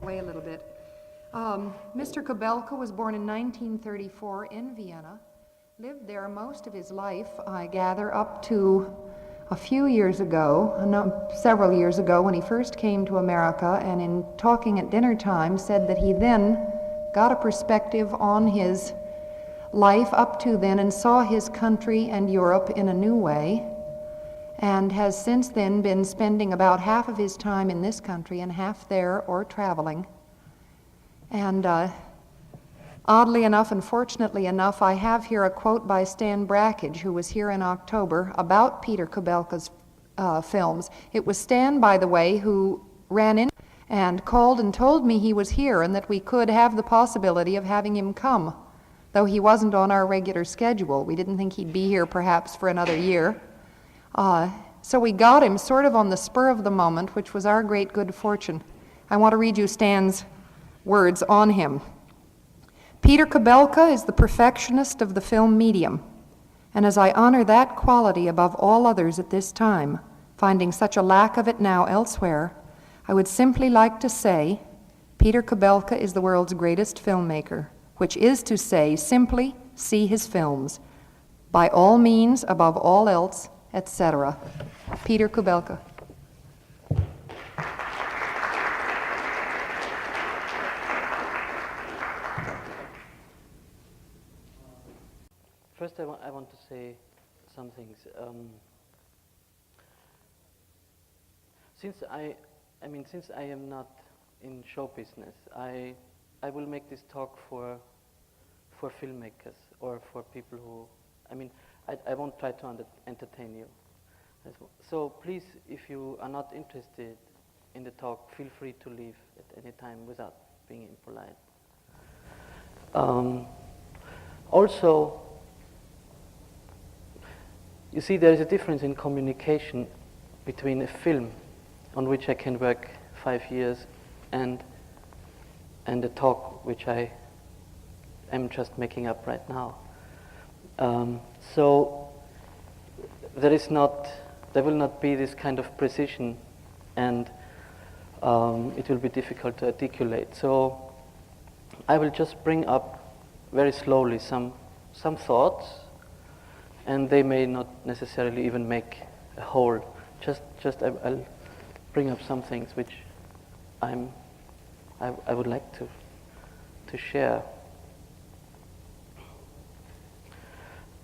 Away a little bit. Mr. Kubelka was born in 1934 in Vienna, lived there most of his life, I gather, up to a few years ago, several years ago, when he first came to America, and in talking at dinner time said that he then got a perspective on his life up to then and saw his country and Europe in a new way, and has since then been spending about half of his time in this country and half there or traveling. And oddly enough and fortunately enough, I have here a quote by Stan Brakhage, who was here in October, about Peter Kubelka's films. It was Stan, by the way, who ran in and called and told me he was here and that we could have the possibility of having him come, though he wasn't on our regular schedule. We didn't think he'd be here perhaps for another year. So we got him sort of on the spur of the moment, which was our great good fortune. I want to read you Stan's words on him. Peter Kubelka is the perfectionist of the film medium, and as I honor that quality above all others at this time, finding such a lack of it now elsewhere, I would simply like to say Peter Kubelka is the world's greatest filmmaker, which is to say simply see his films, by all means, above all else, etc. Peter Kubelka. First, I want to say some things. Since I am not in show business, I will make this talk for filmmakers or for people who, I won't try to entertain you. So please, if you are not interested in the talk, feel free to leave at any time without being impolite. Also, you see, there is a difference in communication between a film on which I can work 5 years and a talk which I am just making up right now. So there will not be this kind of precision, and it will be difficult to articulate. So I will just bring up very slowly some thoughts, and they may not necessarily even make a whole. I'll bring up some things which I would like to share.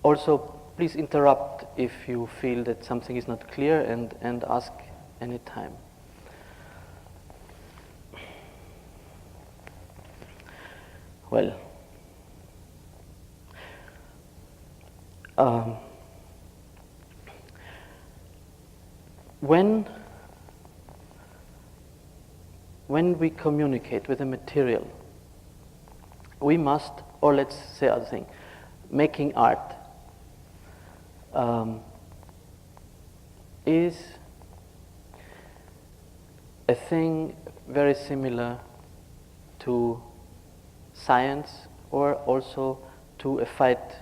Also, please interrupt if you feel that something is not clear, and ask any time. Well, when we communicate with a material, we must, or let's say other thing, making art is a thing very similar to science, or also to a fight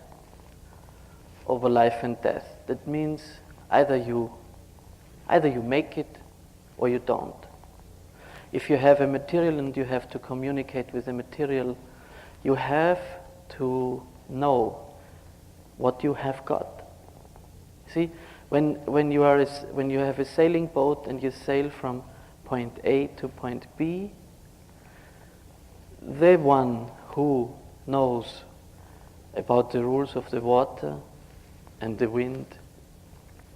over life and death. That means either you make it or you don't. If you have a material and you have to communicate with the material, you have to know what you have got. See, when you have a sailing boat and you sail from point A to point B, the one who knows about the rules of the water and the wind,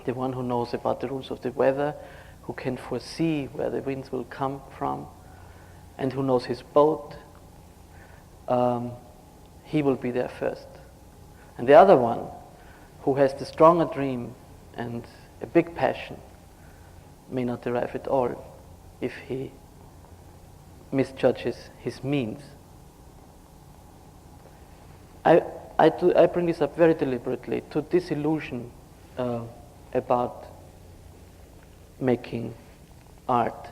the one who knows about the rules of the weather, who can foresee where the winds will come from, and who knows his boat, he will be there first. And the other one, who has the stronger dream and a big passion, may not arrive at all if he misjudges his means. I bring this up very deliberately to disillusion about making art.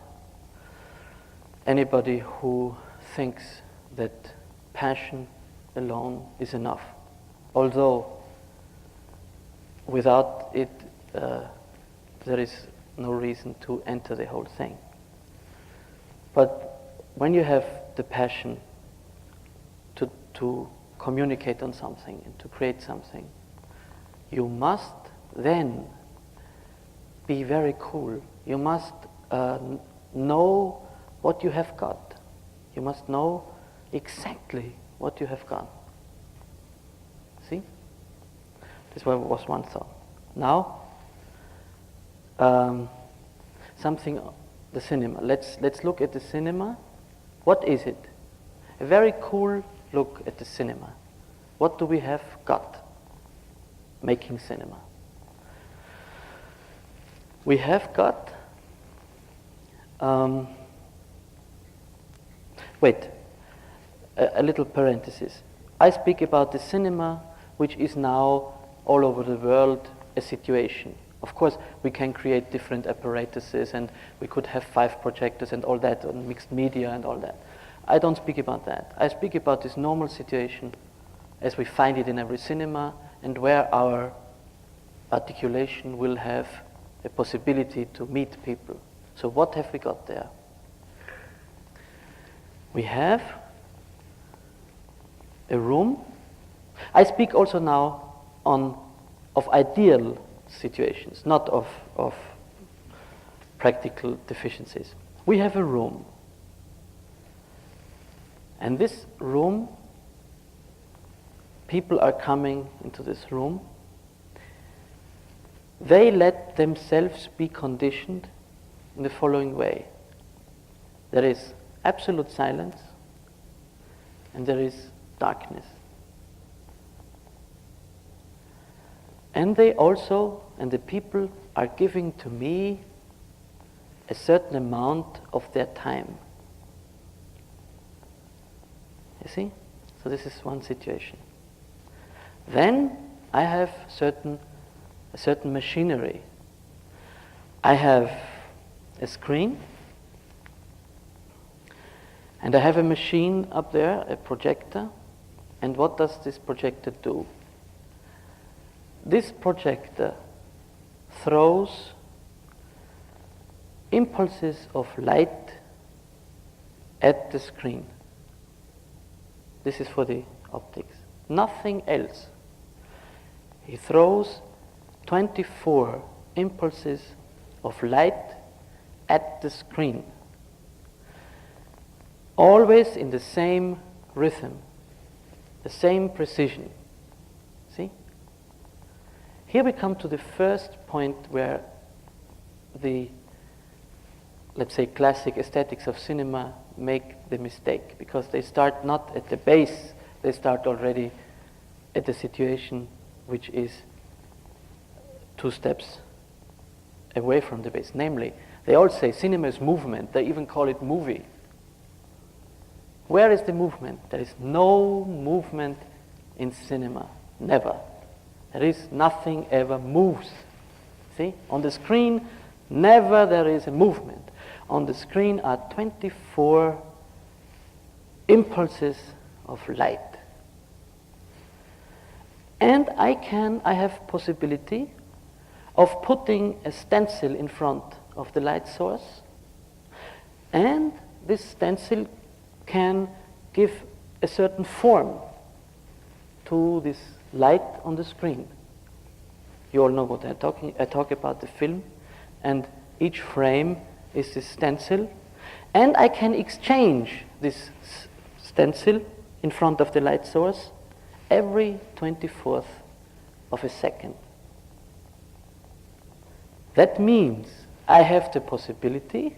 Anybody who thinks that passion alone is enough, although without it there is no reason to enter the whole thing. But when you have the passion to communicate on something and to create something, you must then be very cool. You must know what you have got. You must know exactly what you have got. See? This was one thought. Now, something, the cinema. Let's look at the cinema. What is it? A very cool look at the cinema. What do we have got making cinema? We have got, a little parenthesis. I speak about the cinema which is now all over the world a situation. Of course, we can create different apparatuses and we could have 5 projectors and all that, and mixed media and all that. I don't speak about that. I speak about this normal situation as we find it in every cinema and where our articulation will have a possibility to meet people. So what have we got there? We have a room. I speak also now of ideal situations, not of practical deficiencies. We have a room. And this room, people are coming into this room. They let themselves be conditioned in the following way. There is absolute silence and there is darkness. And they also, and the people are giving to me a certain amount of their time. You see? So this is one situation. Then I have a certain machinery. I have a screen, and I have a machine up there, a projector. And what does this projector do? This projector throws impulses of light at the screen. This is for the optics. Nothing else. He throws 24 impulses of light at the screen. Always in the same rhythm, the same precision. See? Here we come to the first point where the, let's say, classic aesthetics of cinema make the mistake, because they start not at the base, they start already at the situation which is 2 steps away from the base. Namely, they all say cinema is movement, they even call it movie. Where is the movement? There is no movement in cinema, never. There is nothing ever moves. See? On the screen, never there is a movement. On the screen are 24 impulses of light. And I have possibility of putting a stencil in front of the light source, and this stencil can give a certain form to this light on the screen. You all know what I talk about the film, and each frame is this stencil, and I can exchange this stencil in front of the light source every 24th of a second. That means I have the possibility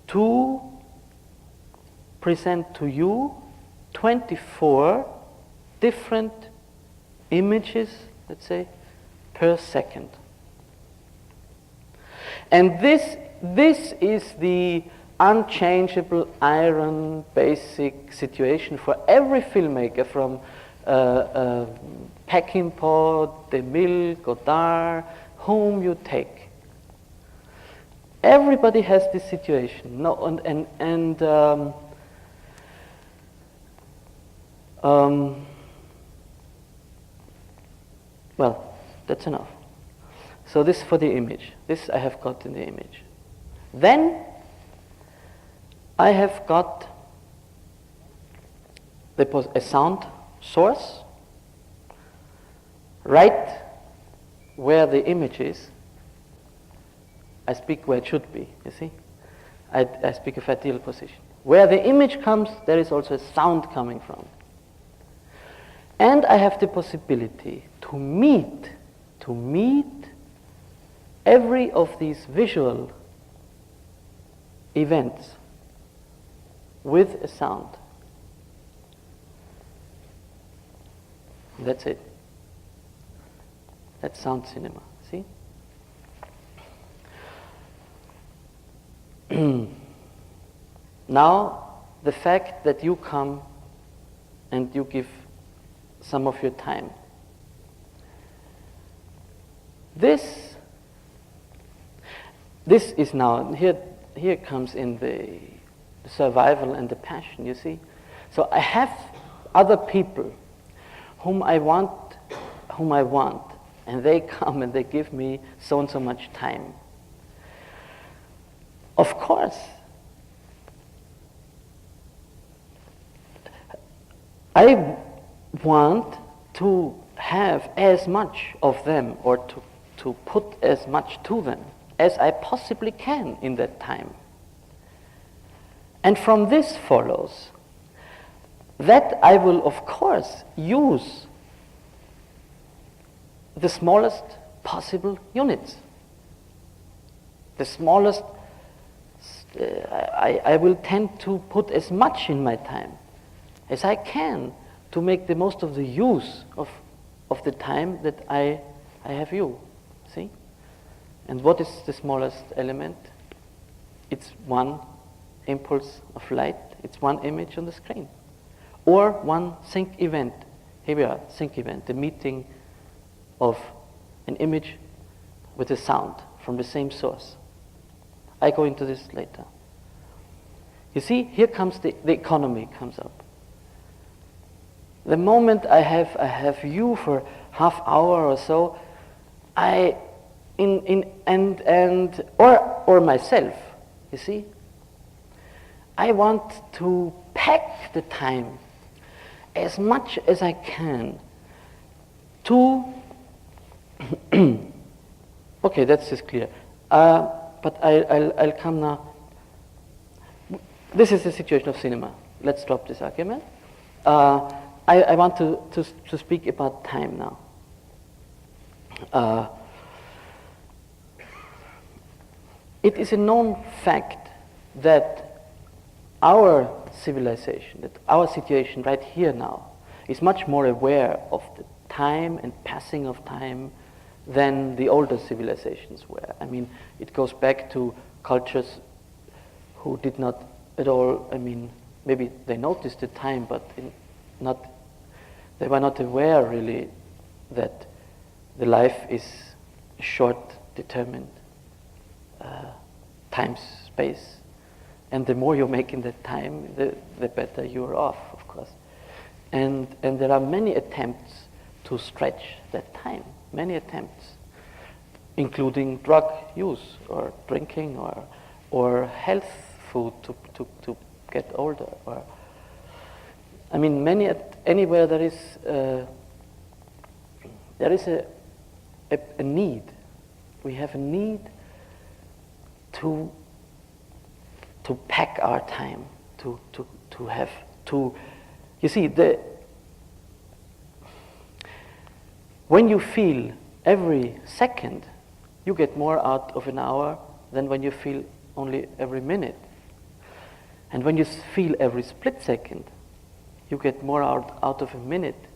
to present to you 24 different images, let's say, per second. And this is the unchangeable iron basic situation for every filmmaker, from Peckinpah, DeMille, Godard, whom you take. Everybody has this situation. No, well, that's enough. So this for the image. This I have got in the image. Then I have got a sound source right where the image is. I speak where it should be, you see. I speak of ideal position. Where the image comes, there is also a sound coming from. And I have the possibility to meet every of these visual events with a sound. That's it. That's sound cinema, see? Now, the fact that you come and you give some of your time. This is now, here comes in the survival and the passion, you see. So I have other people whom I want, and they come and they give me so and so much time. Of course, I want to have as much of them, or to put as much to them as I possibly can in that time. And from this follows that I will, of course, use the smallest possible units. The smallest, I will tend to put as much in my time as I can to make the most of the use of the time that I have you, see? And what is the smallest element? It's one impulse of light, it's one image on the screen. Or one sync event. Here we are, sync event, the meeting of an image with a sound from the same source. I go into this later. You see, here comes the economy comes up. The moment I have you for half hour or so, or myself, you see, I want to pack the time as much as I can to okay, that's just clear. But I'll come now. This is the situation of cinema. Let's drop this argument. I want to speak about time now. It is a known fact that our civilization, that our situation right here now, is much more aware of the time and passing of time than the older civilizations were. I mean, it goes back to cultures who did not at all, I mean, maybe they noticed the time, but they were not aware really that the life is short, determined time, space. And the more you make in that time, the better you're off, of course. And there are many attempts to stretch that time, many attempts, including drug use or drinking or health food to get older. Or I mean, anywhere there is a need. We have a need to pack our time, to have to. You see, when you feel every second, you get more out of an hour than when you feel only every minute. And when you feel every split second, you get more out of a minute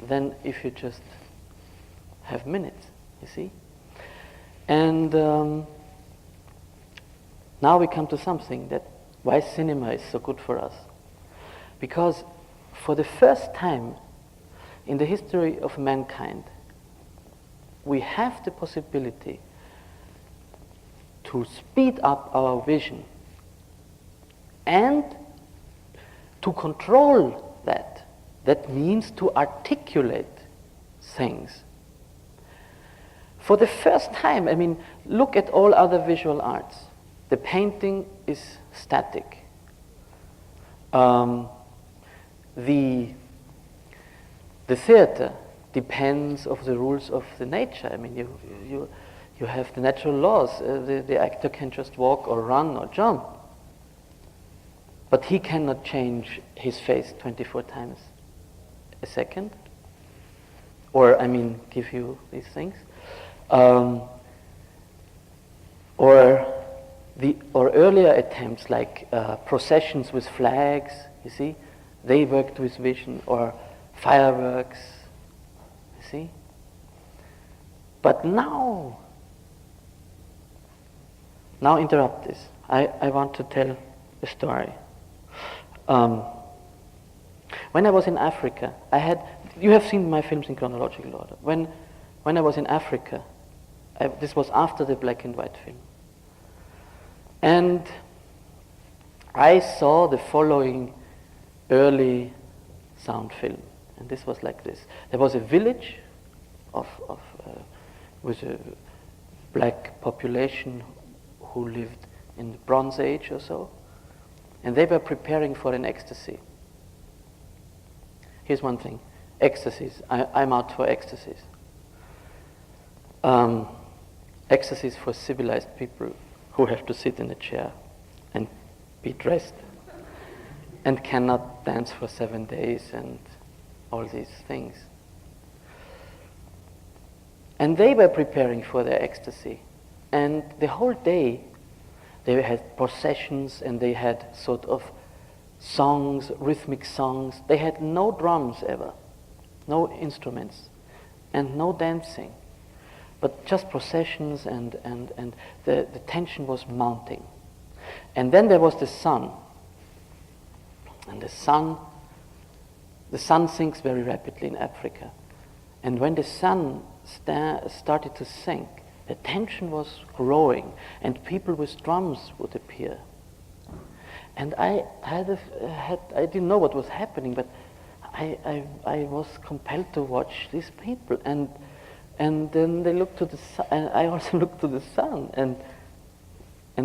than if you just have minutes, you see? And now we come to something that why cinema is so good for us. Because for the first time in the history of mankind, we have the possibility to speed up our vision and to control that. That means to articulate things. For the first time, I mean, look at all other visual arts. The painting is static. Um, the theater depends of the rules of the nature. I mean, you have the natural laws. The actor can just walk or run or jump. But he cannot change his face 24 times a second. Or, I mean, give you these things. Or earlier attempts like processions with flags, you see, they worked with vision, or fireworks, you see. But now interrupt this. I want to tell a story. When I was in Africa, you have seen my films in chronological order. When I was in Africa, this was after the black and white film. And I saw the following early sound film. And this was like this. There was a village with a black population who lived in the Bronze Age or so. And they were preparing for an ecstasy. Here's one thing. Ecstasies. I'm out for ecstasies. Ecstasies for civilized people who have to sit in a chair and be dressed and cannot dance for 7 days and all these things. And they were preparing for their ecstasy. And the whole day they had processions and they had sort of songs, rhythmic songs. They had no drums ever, no instruments, and no dancing, but just processions, and the tension was mounting. And then there was the sun. And the sun sinks very rapidly in Africa. And when the sun started to sink, the tension was growing, and people with drums would appear. And I didn't know what was happening, but I was compelled to watch these people, and then they looked to the sun, and I also looked to the sun, and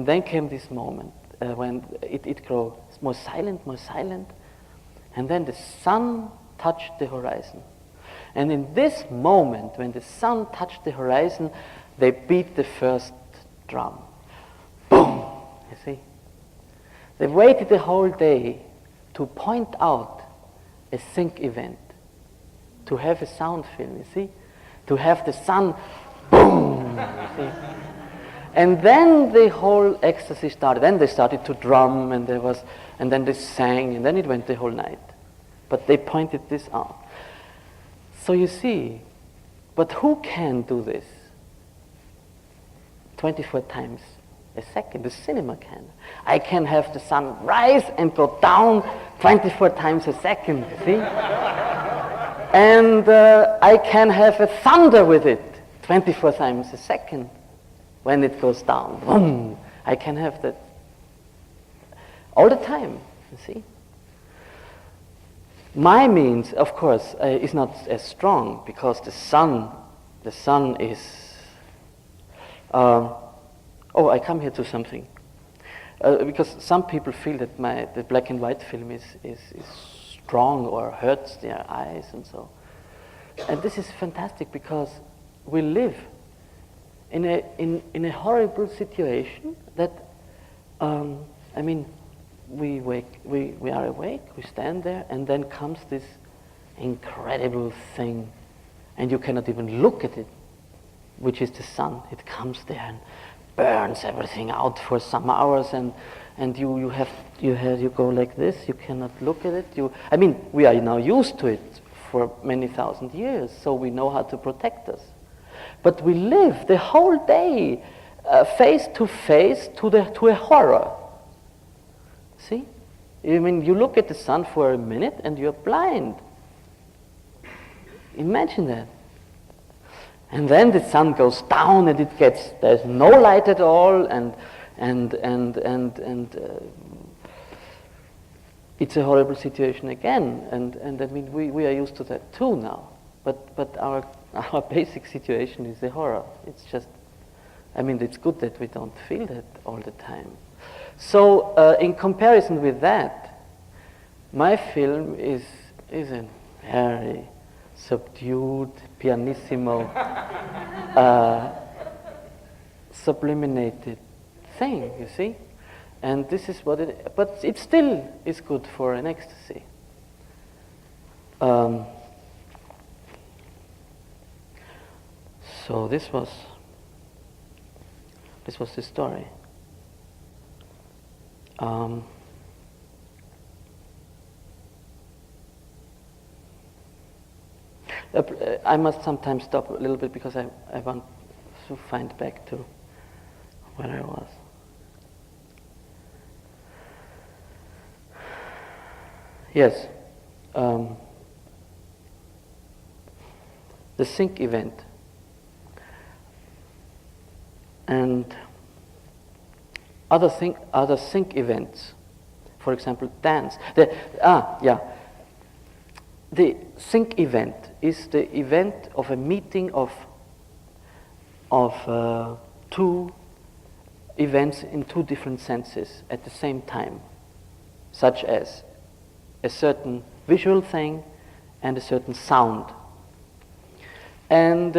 then came this moment when it grew more silent, and then the sun touched the horizon. And in this moment, when the sun touched the horizon, they beat the first drum. Boom! You see? They waited the whole day to point out a sync event, to have a sound film, you see? To have the sun, boom! You see? And then the whole ecstasy started. Then they started to drum, and then they sang, and then it went the whole night. But they pointed this out. So you see, but who can do this 24 times a second? The cinema can. I can have the sun rise and go down 24 times a second, see? And I can have a thunder with it 24 times a second when it goes down. Boom! I can have that all the time, you see? My means, of course, is not as strong, because the sun is... I come here to something. Because some people feel that the black and white film is strong or hurts their eyes and so. And this is fantastic, because we live in a horrible situation that, we are awake, we stand there, and then comes this incredible thing, and you cannot even look at it, which is the sun. It comes there and burns everything out for some hours, and you go like this. You cannot look at it. We are now used to it for many thousand years, so we know how to protect us. But we live the whole day face to face to a horror. See? You look at the sun for a minute and you're blind. Imagine that. And then the sun goes down and there's no light at all, and it's a horrible situation again. And we are used to that too now. But our basic situation is a horror. It's just, it's good that we don't feel that all the time. So in comparison with that, My film is a very subdued, pianissimo, subliminated thing, you see? And this is what it, but it still is good for an ecstasy. So this was the story. I must sometimes stop a little bit because I want to find back to where I was. Yes, the sync event and other sync events, for example, dance. The sync event is the event of a meeting of two events in two different senses at the same time, such as a certain visual thing and a certain sound. And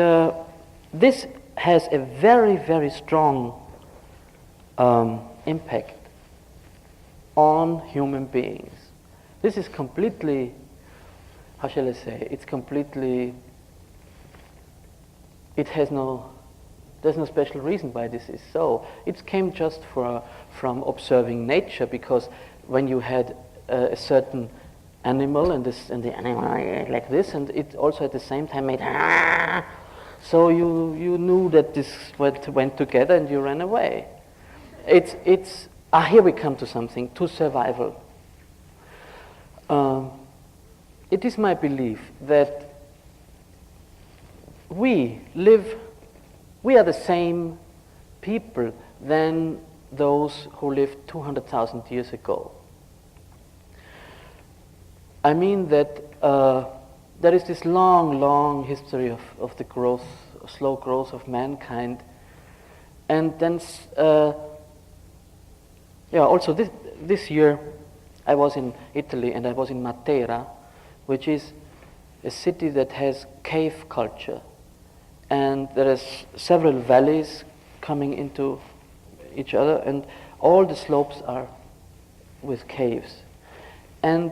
this has a very, very strong impact on human beings. This is completely, how shall I say, there's no special reason why this is so. It came just from observing nature, because when you had a certain animal and the animal like this, and it also at the same time made so you knew that this went together and you ran away. Here we come to something, to survival. It is my belief that we are the same people than those who lived 200,000 years ago. I mean that there is this long history of the slow growth of mankind, and then also this year I was in Italy and I was in Matera, which is a city that has cave culture, and there are several valleys coming into each other, and all the slopes are with caves. And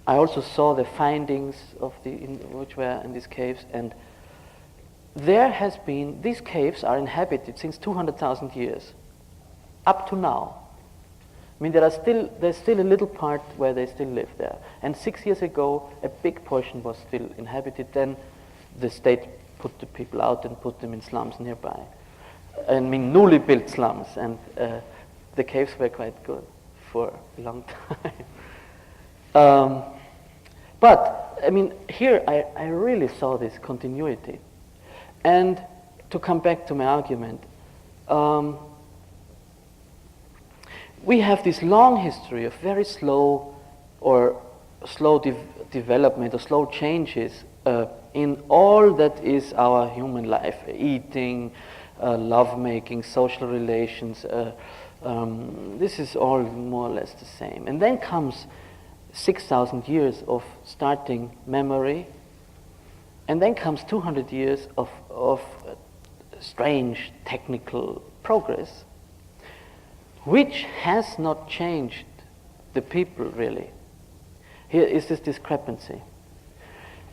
I also saw the findings which were in these caves, and these caves are inhabited since 200,000 years, up to now. I mean, there's still a little part where they still live there. And 6 years ago, a big portion was still inhabited. Then the state put the people out and put them in slums nearby. I mean, newly built slums, and the caves were quite good for a long time. But, I mean, here I really saw this continuity. And to come back to my argument, we have this long history of very slow development or slow changes in all that is our human life: eating, love-making, social relations. This is all more or less the same. And then comes 6,000 years of starting memory, and then comes 200 years of strange technical progress, which has not changed the people really. Here is this discrepancy.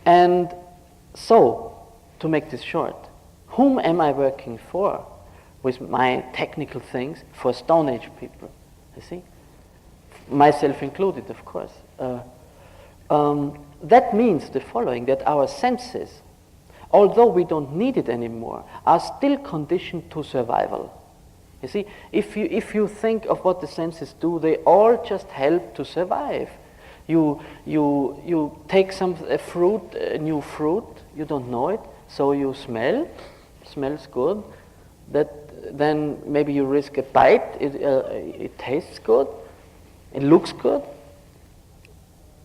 And so, to make this short, whom am I working for with my technical things? For Stone Age people, you see? Myself included, of course. That means the following, that our senses, although we don't need it anymore, are still conditioned to survival. You see, if you think of what the senses do, they all just help to survive. You take a new fruit, you don't know it, so you smells good. Then maybe you risk a bite. It tastes good, it looks good,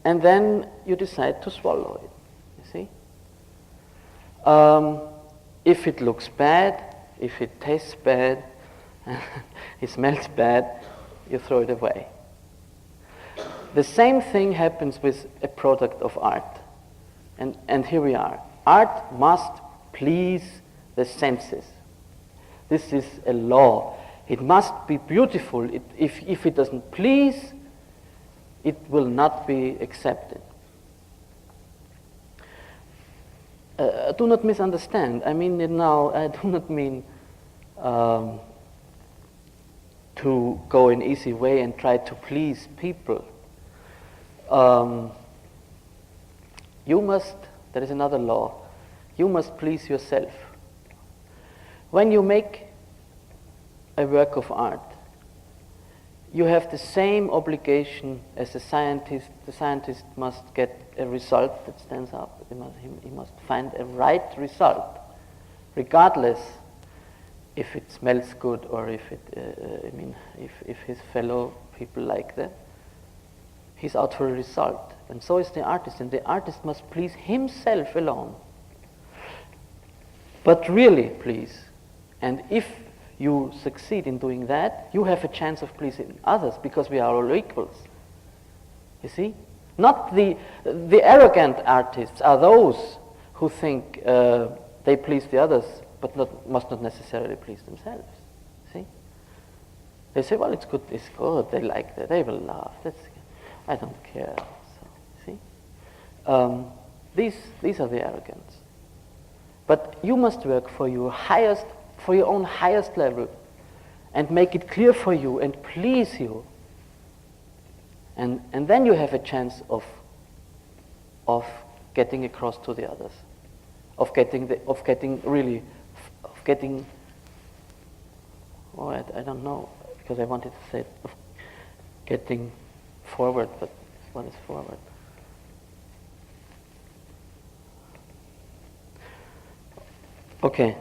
and then you decide to swallow it. You see, if it looks bad, if it tastes bad, it smells bad, you throw it away. The same thing happens with a product of art. And here we are. Art must please the senses. This is a law. It must be beautiful. If it doesn't please, it will not be accepted. Do not misunderstand. I mean it now. I do not mean to go an easy way and try to please people. You must, there is another law, you must please yourself. When you make a work of art, you have the same obligation as a scientist. The scientist must get a result that stands up. He must find a right result, regardless if it smells good or if if his fellow people like that. He's out for a result, and so is the artist. And the artist must please himself alone. But really please, and if you succeed in doing that, you have a chance of pleasing others, because we are all equals. You see? Not the arrogant artists are those who think they please the others, but must not necessarily please themselves. See? They say, well, it's good, they like that, they will laugh. I don't care. So, see? These are the arrogants. But you must work for your own highest level, and make it clear for you and please you. And then you have a chance of getting across to the others, of getting I don't know, because I wanted to say of getting forward, but what is forward? Okay,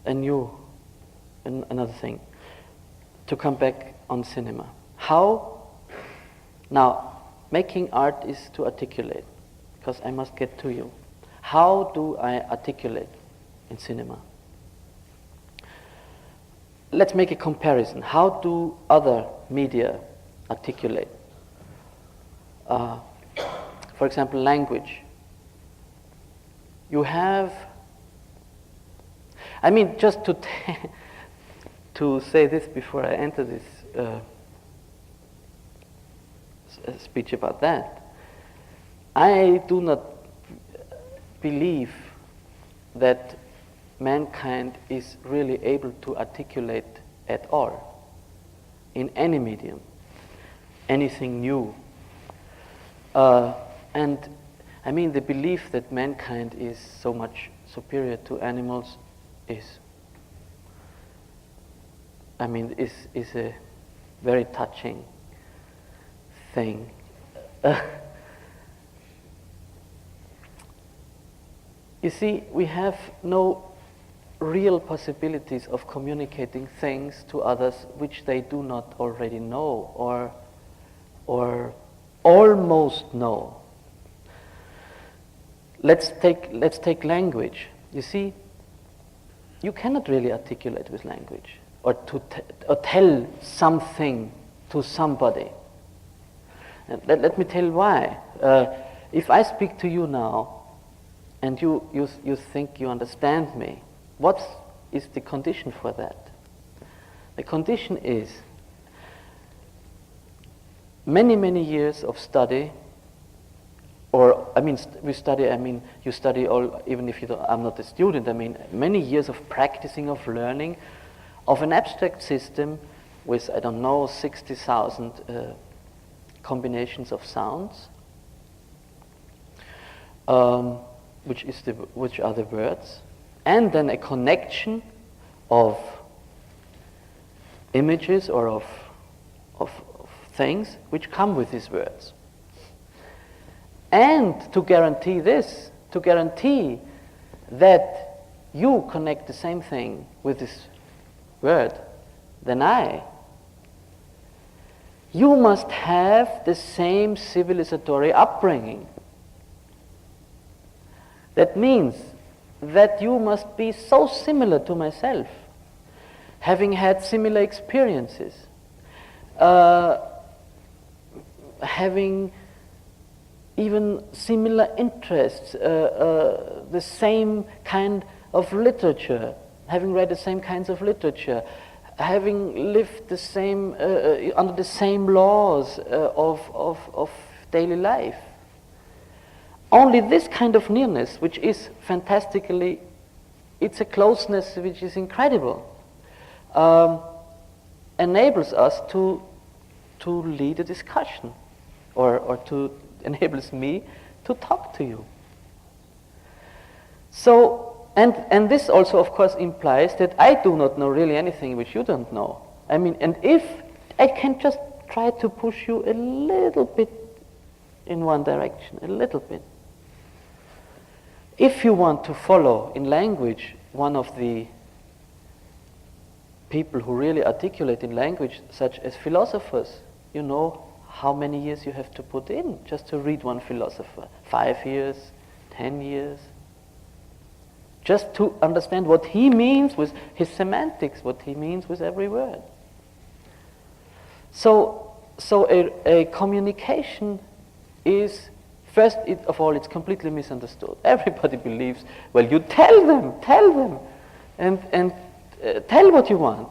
another thing, to come back on cinema. Now, making art is to articulate, because I must get to you. How do I articulate in cinema? Let's make a comparison. How do other media articulate? For example, language. You have, just to say this before I enter this speech about that, I do not believe that mankind is really able to articulate at all, in any medium, anything new. And the belief that mankind is so much superior to animals is a very touching thing. You see, we have no real possibilities of communicating things to others which they do not already know or almost know. Let's take language. You see, you cannot really articulate with language or tell something to somebody. And let me tell you why. If I speak to you now, and you think you understand me, what is the condition for that? The condition is many years of study, or you study all, even if I'm not a student, many years of practicing, of learning, of an abstract system with, 60,000 combinations of sounds, which are the words, and then a connection of images or of things which come with these words. And to guarantee that you connect the same thing with this word than you must have the same civilizatory upbringing. That means that you must be so similar to myself, having had similar experiences, having even similar interests, the same kind of literature, having read the same kinds of literature, having lived the same under the same laws of daily life. Only this kind of nearness, which is fantastically, it's a closeness which is incredible, enables us to lead a discussion, or to enables me to talk to you. So, and this also of course implies that I do not know really anything which you don't know. I mean, and if I can just try to push you a little bit in one direction, a little bit. If you want to follow in language one of the people who really articulate in language, such as philosophers, you know how many years you have to put in just to read one philosopher. 5 years, 10 years. Just to understand what he means with his semantics, what he means with every word. So a communication is, first of all, it's completely misunderstood. Everybody believes, well, you tell them, and tell what you want.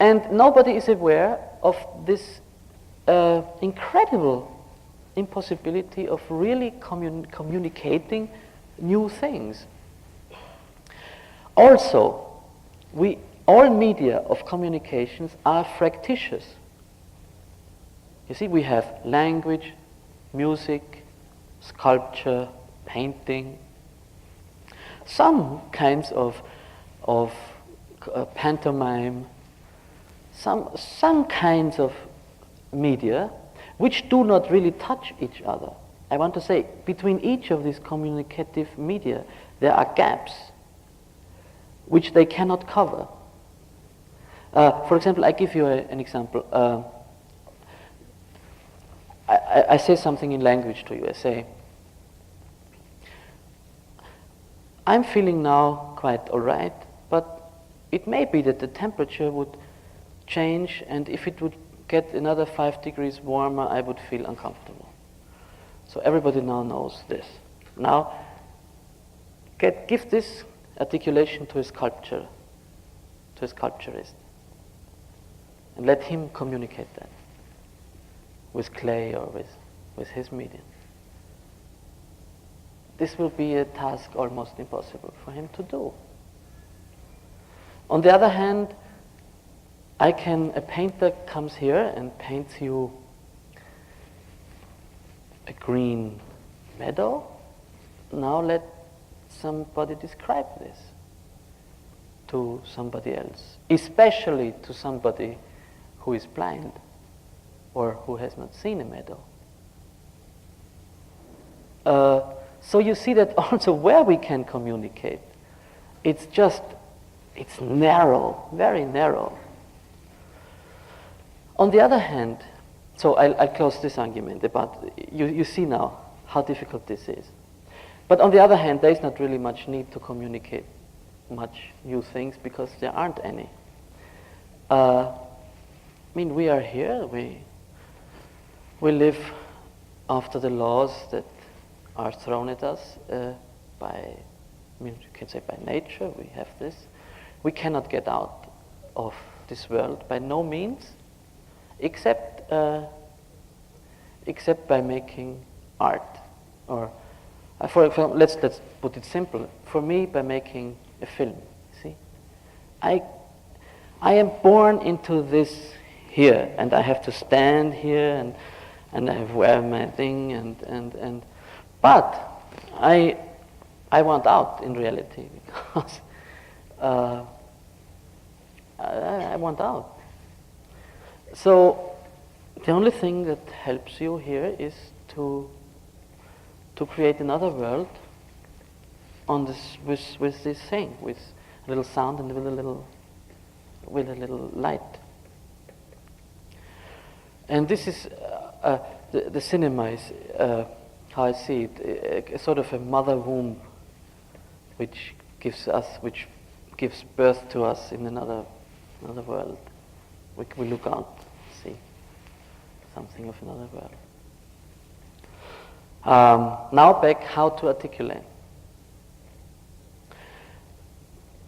And nobody is aware of this incredible impossibility of really communicating new things. Also, all media of communications are fractitious. You see, we have language, music, sculpture, painting, some kinds of pantomime, some kinds of media which do not really touch each other. I want to say, between each of these communicative media, there are gaps which they cannot cover. For example, I give you an example. I say something in language to you. I say, I'm feeling now quite all right, but it may be that the temperature would change, and if it would get another 5 degrees warmer, I would feel uncomfortable. So everybody now knows this. Now, give this articulation to a sculptor, to a sculpturist, and let him communicate that with clay or with his medium. This will be a task almost impossible for him to do. On the other hand, a painter comes here and paints you a green meadow. Now let somebody describe this to somebody else, especially to somebody who is blind or who has not seen a meadow. So you see that also where we can communicate, it's narrow, very narrow. On the other hand, so I'll close this argument about, you see now how difficult this is. But on the other hand, there is not really much need to communicate much new things because there aren't any. I mean, we are here, we live after the laws that are thrown at us by, you can say by nature, we have this. We cannot get out of this world by no means, except by making art. Or, for example, let's put it simple. For me, by making a film. See, I am born into this here, and I have to stand here, and I wear my thing, but I want out in reality because I want out. So the only thing that helps you here is to create another world on this with this thing, with a little sound and with a little light. And this is the cinema is how I see it, a sort of a mother womb, which gives birth to us in another world. We look out, see. something of another world. Now back, how to articulate.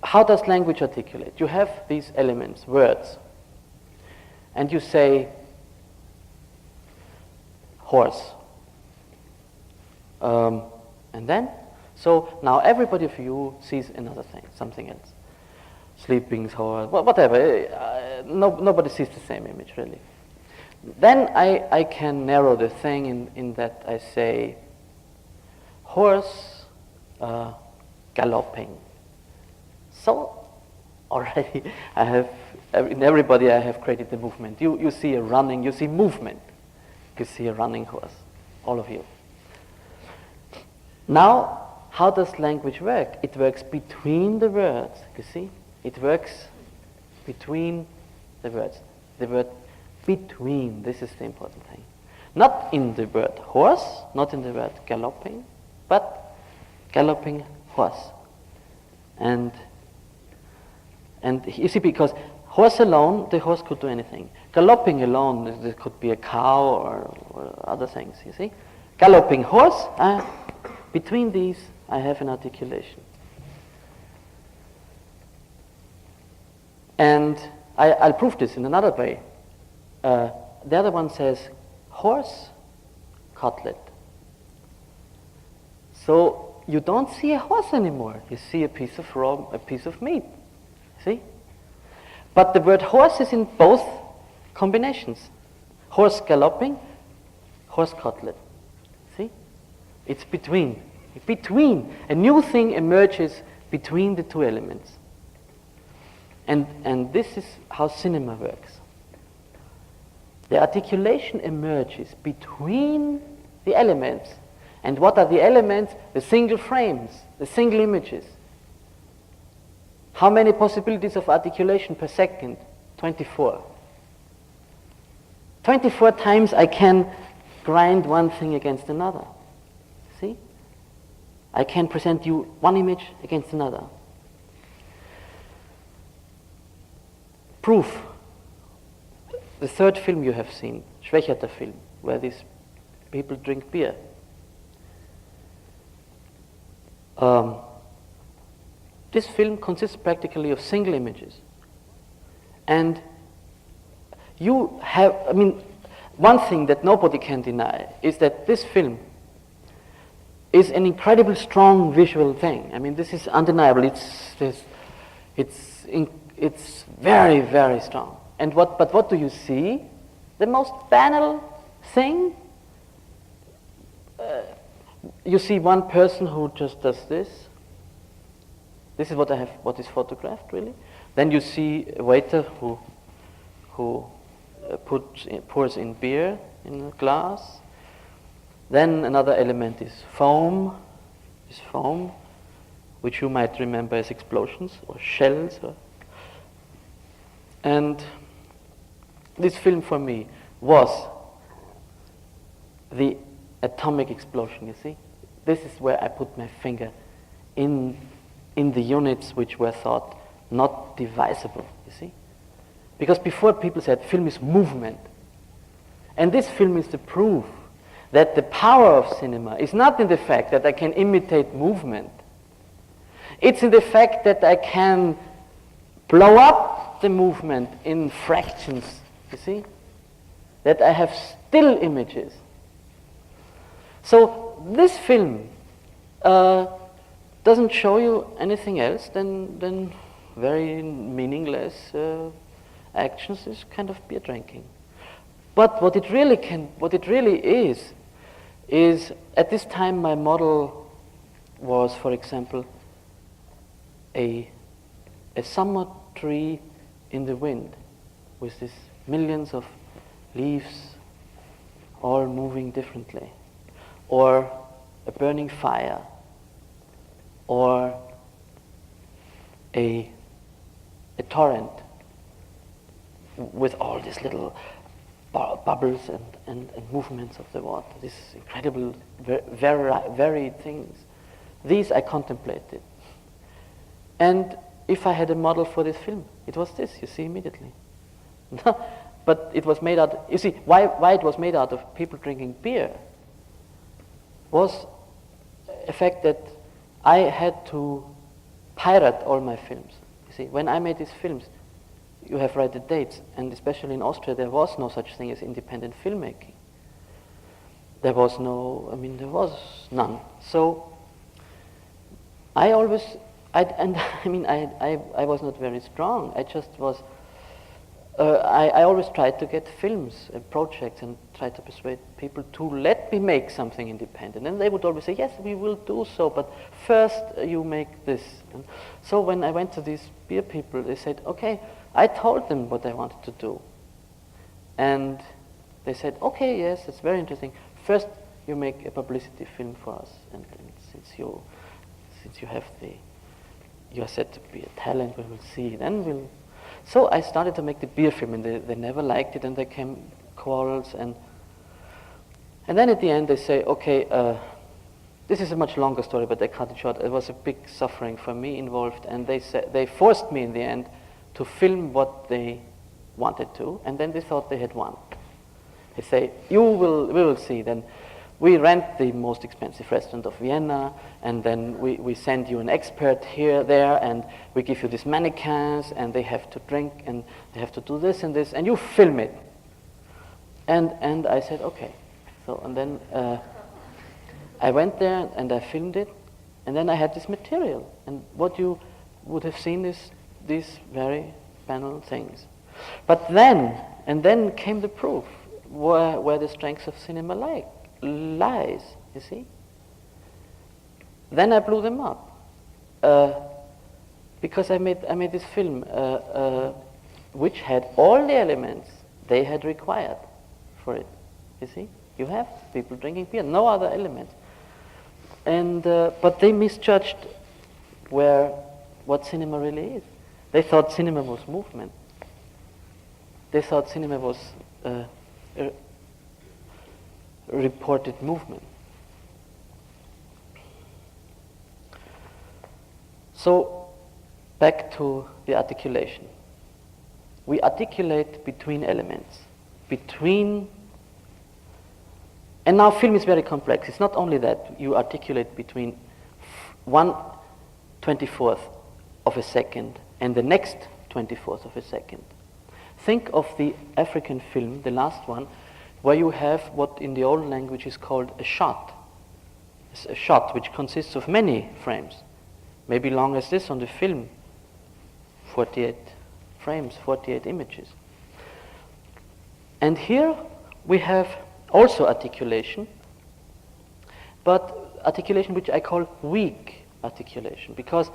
How does language articulate? You have these elements, words, and you say horse. And then, so now everybody of you sees another thing, something else. Sleeping horse, whatever. Nobody sees the same image, really. Then I can narrow the thing in that I say horse galloping. So already I have, in everybody I have created the movement. You see a running, you see movement. You see a running horse, all of you. Now, how does language work? It works between the words, you see? It works between the words. The word between, this is the important thing. Not in the word horse, not in the word galloping, but galloping horse. And you see, because horse alone, the horse could do anything. Galloping alone, it could be a cow or other things, you see. Galloping horse, between these I have an articulation. And I'll prove this in another way. The other one says horse cutlet. So you don't see a horse anymore. You see a piece of meat. See? But the word horse is in both combinations. Horse galloping, horse cutlet. See? It's between. Between. A new thing emerges between the two elements. And this is how cinema works. The articulation emerges between the elements. And what are the elements? The single frames, the single images. How many possibilities of articulation per second? 24. 24 times I can grind one thing against another. See? I can present you one image against another. Proof. The third film you have seen, Schwächerter film, where these people drink beer. This film consists practically of single images. And you have, one thing that nobody can deny is that this film is an incredibly strong visual thing. This is undeniable. It's very, very strong. But what do you see? The most banal thing. You see one person who just does this. This is what is photographed, really. Then you see a waiter who pours in beer in a glass. Then another element is foam. This foam, which you might remember as explosions or shells. And this film for me was the atomic explosion, you see. This is where I put my finger in the units which were thought not divisible, you see. Because before people said film is movement. And this film is the proof that the power of cinema is not in the fact that I can imitate movement. It's in the fact that I can blow up the movement in fractions, you see? That I have still images. So this film doesn't show you anything else than very meaningless actions, is kind of beer drinking. But what it really is at this time my model was, for example, a summer tree in the wind with these millions of leaves all moving differently, or a burning fire, or a torrent with all these little bubbles and movements of the water, these incredible, varied things. These I contemplated. And if I had a model for this film, it was this, you see, immediately. but it was made out, you see, why it was made out of people drinking beer was a fact that I had to pirate all my films. You see, when I made these films, you have read the dates, and especially in Austria, there was no such thing as independent filmmaking. There was none. So I always, I was not very strong. I just was, I always tried to get films and projects and tried to persuade people to let me make something independent. And they would always say, yes, we will do so, but first you make this. And so when I went to these beer people, they said, okay, I told them what I wanted to do. And they said, okay, yes, it's very interesting. First, you make a publicity film for us, and since you have you are said to be a talent, we will see. Then we'll. So I started to make the beer film, and they never liked it, and there came quarrels, and then at the end they say, okay, this is a much longer story, but they cut it short. It was a big suffering for me involved, and they forced me in the end to film what they wanted to, and then they thought they had won. They say, we will see. Then we rent the most expensive restaurant of Vienna, and then we send you an expert there, and we give you these mannequins, and they have to drink, and they have to do this and this, and you film it. And I said, okay. So, and then I went there, and I filmed it, and then I had this material. And what you would have seen is these very banal things. But then came the proof where the strength of cinema lies, you see. Then I blew them up because I made this film which had all the elements they had required for it. You see, you have people drinking beer, no other elements, and but they misjudged what cinema really is. They thought cinema was movement. They thought cinema was reported movement. So, back to the articulation. We articulate between elements, and now film is very complex. It's not only that you articulate between 1/24th of a second and the next 24th of a second. Think of the African film, the last one, where you have what in the old language is called a shot. It's a shot which consists of many frames, maybe long as this on the film, 48 frames, 48 images. And here we have also articulation, but articulation which I call weak articulation, because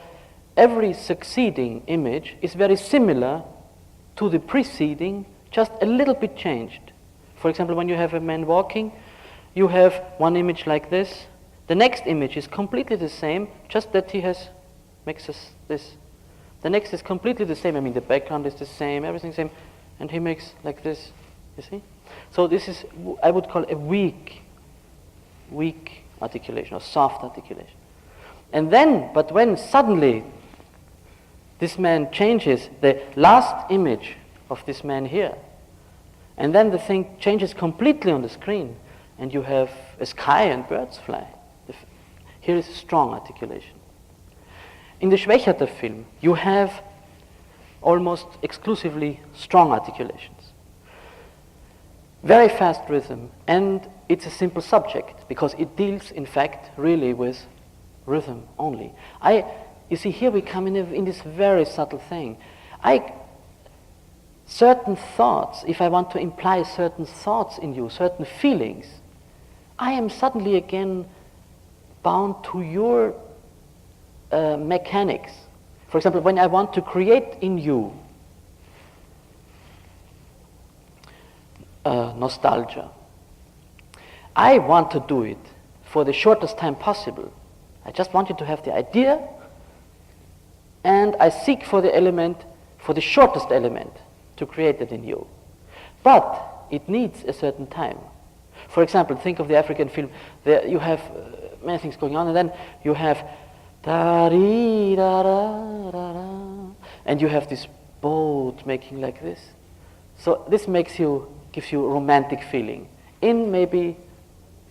every succeeding image is very similar to the preceding, just a little bit changed. For example, when you have a man walking, you have one image like this. The next image is completely the same, just that he makes us this. The next is completely the same. I mean, the background is the same, everything's the same, and he makes like this. You see? So this is, I would call a weak articulation, or soft articulation. And then, but when suddenly this man changes the last image of this man here, and then the thing changes completely on the screen, and you have a sky and birds fly. Here is strong articulation. In the Schwächerte film, you have almost exclusively strong articulations. Very fast rhythm, and it's a simple subject, because it deals, in fact, really with rhythm only. You see, here we come in this very subtle thing. Certain thoughts, if I want to imply certain thoughts in you, certain feelings, I am suddenly again bound to your mechanics. For example, when I want to create in you nostalgia, I want to do it for the shortest time possible. I just want you to have the idea, and I seek for the shortest element to create it in you. But it needs a certain time. For example, think of the African film. There you have many things going on, and then you have da-dee-da-da-da-da, and you have this boat making like this. So this gives you romantic feeling maybe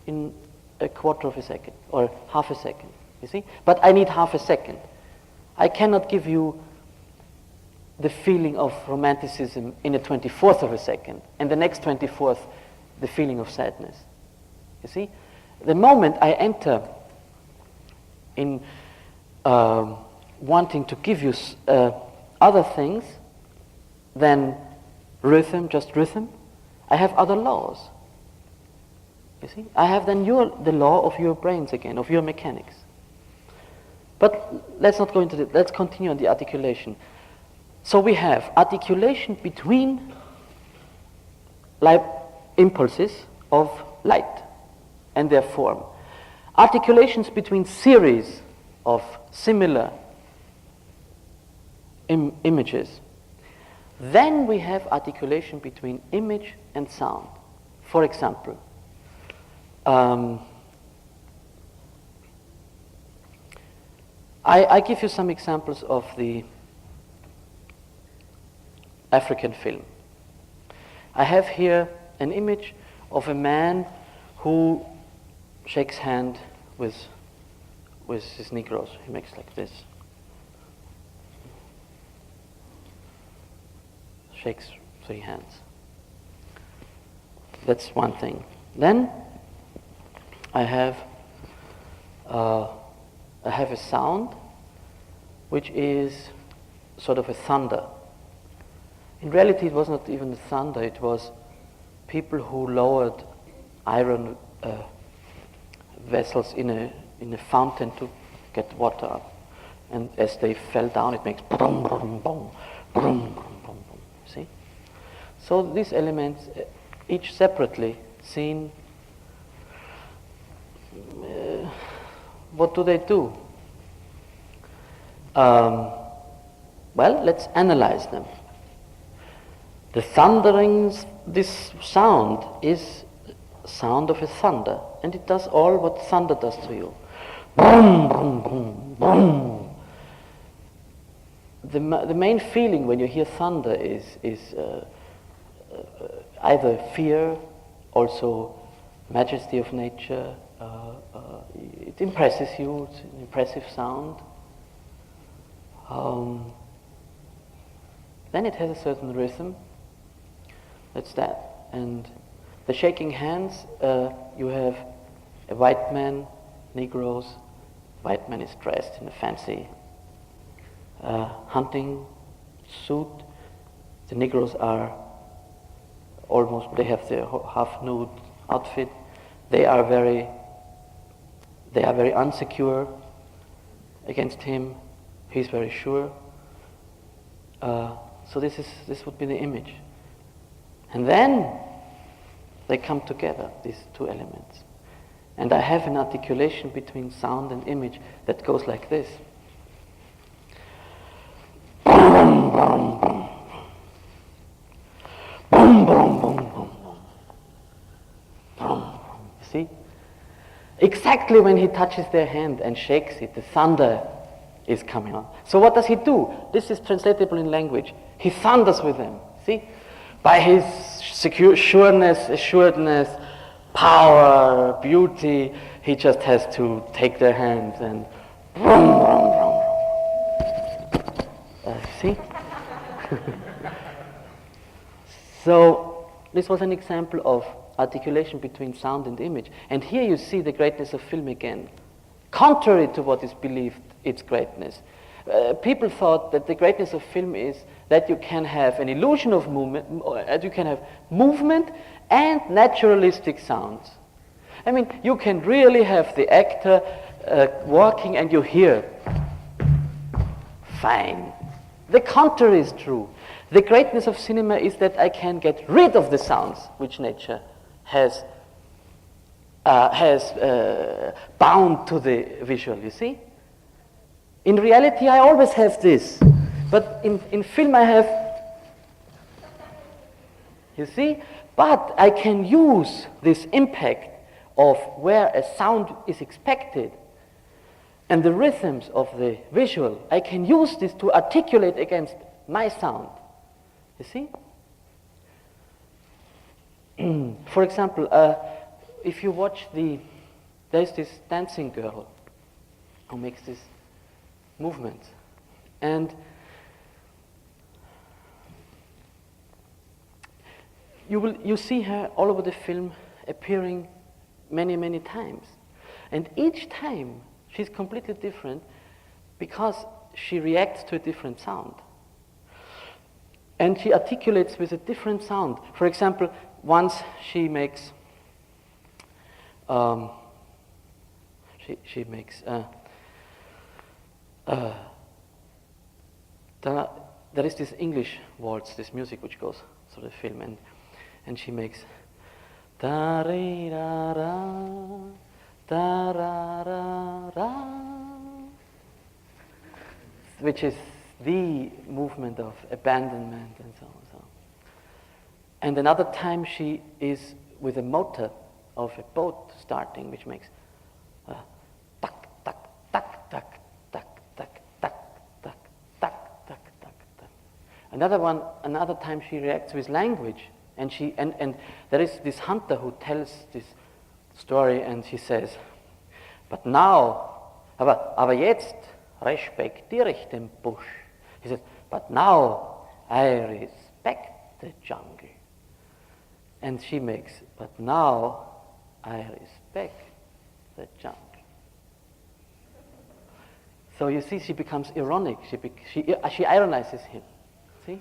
in a quarter of a second or half a second, you see? But I need half a second. I cannot give you the feeling of romanticism in a 24th of a second, and the next 24th, the feeling of sadness. You see? The moment I enter in wanting to give you other things than rhythm, just rhythm, I have other laws. You see? I have then the law of your brains again, of your mechanics. But let's not go into that. Let's continue on the articulation. So we have articulation between impulses of light and their form. Articulations between series of similar images. Then we have articulation between image and sound. For example, I give you some examples of the African film. I have here an image of a man who shakes hand with his Negroes. He makes like this. Shakes 3 hands. That's one thing. Then I have a sound which is sort of a thunder. In reality, it was not even a thunder. It was people who lowered iron vessels in a fountain to get water up, and as they fell down, it makes brum brum brum brum brum brum. See? So these elements, each separately seen, what do they do? Well, let's analyze them. The thunderings, this sound is sound of a thunder, and it does all what thunder does to you. Boom, boom, boom, boom. The main feeling when you hear thunder is either fear, also majesty of nature. It impresses you. It's an impressive sound. Then it has a certain rhythm. That's that. And the shaking hands, you have a white man, Negroes. White man is dressed in a fancy hunting suit. The Negroes are they have their half-nude outfit. They are very unsecure against him. He's very sure. So this would be the image. And then they come together, these two elements. And I have an articulation between sound and image that goes like this. Boom, boom, boom. Boom, boom, boom, boom, boom. See? Exactly when he touches their hand and shakes it, the thunder is coming on. So what does he do? This is translatable in language. He thunders with them. See? By his assuredness, power, beauty, he just has to take their hands and vroom, vroom, vroom. See? So this was an example of articulation between sound and image. And here you see the greatness of film again. Contrary to what is believed its greatness. People thought that the greatness of film is that you can have an illusion of movement, or you can have movement and naturalistic sounds. I mean, you can really have the actor walking and you hear, fine. The contrary is true. The greatness of cinema is that I can get rid of the sounds which nature has bound to the visual, you see? In reality, I always have this, but in film I have, you see? But I can use this impact of where a sound is expected and the rhythms of the visual. I can use this to articulate against my sound, you see? For example, if you watch there's this dancing girl who makes this movement, and you see her all over the film appearing many, many times. And each time she's completely different because she reacts to a different sound. And she articulates with a different sound. For example, once she makes there is this English waltz, this music which goes through the film, and she makes da re ra ra da ra ra ra, which is the movement of abandonment and so on. And another time she is with a motor of a boat starting, which makes tak tak tak tak tak tak tak tak tak tak tak tak. Another time she reacts with language, and there is this hunter who tells this story, and she says, but now, aber jetzt respektiere ich den Busch. He says, but now I respect the jungle. And she makes, but now I respect the jungle. So you see, she becomes ironic. She ironizes him. See?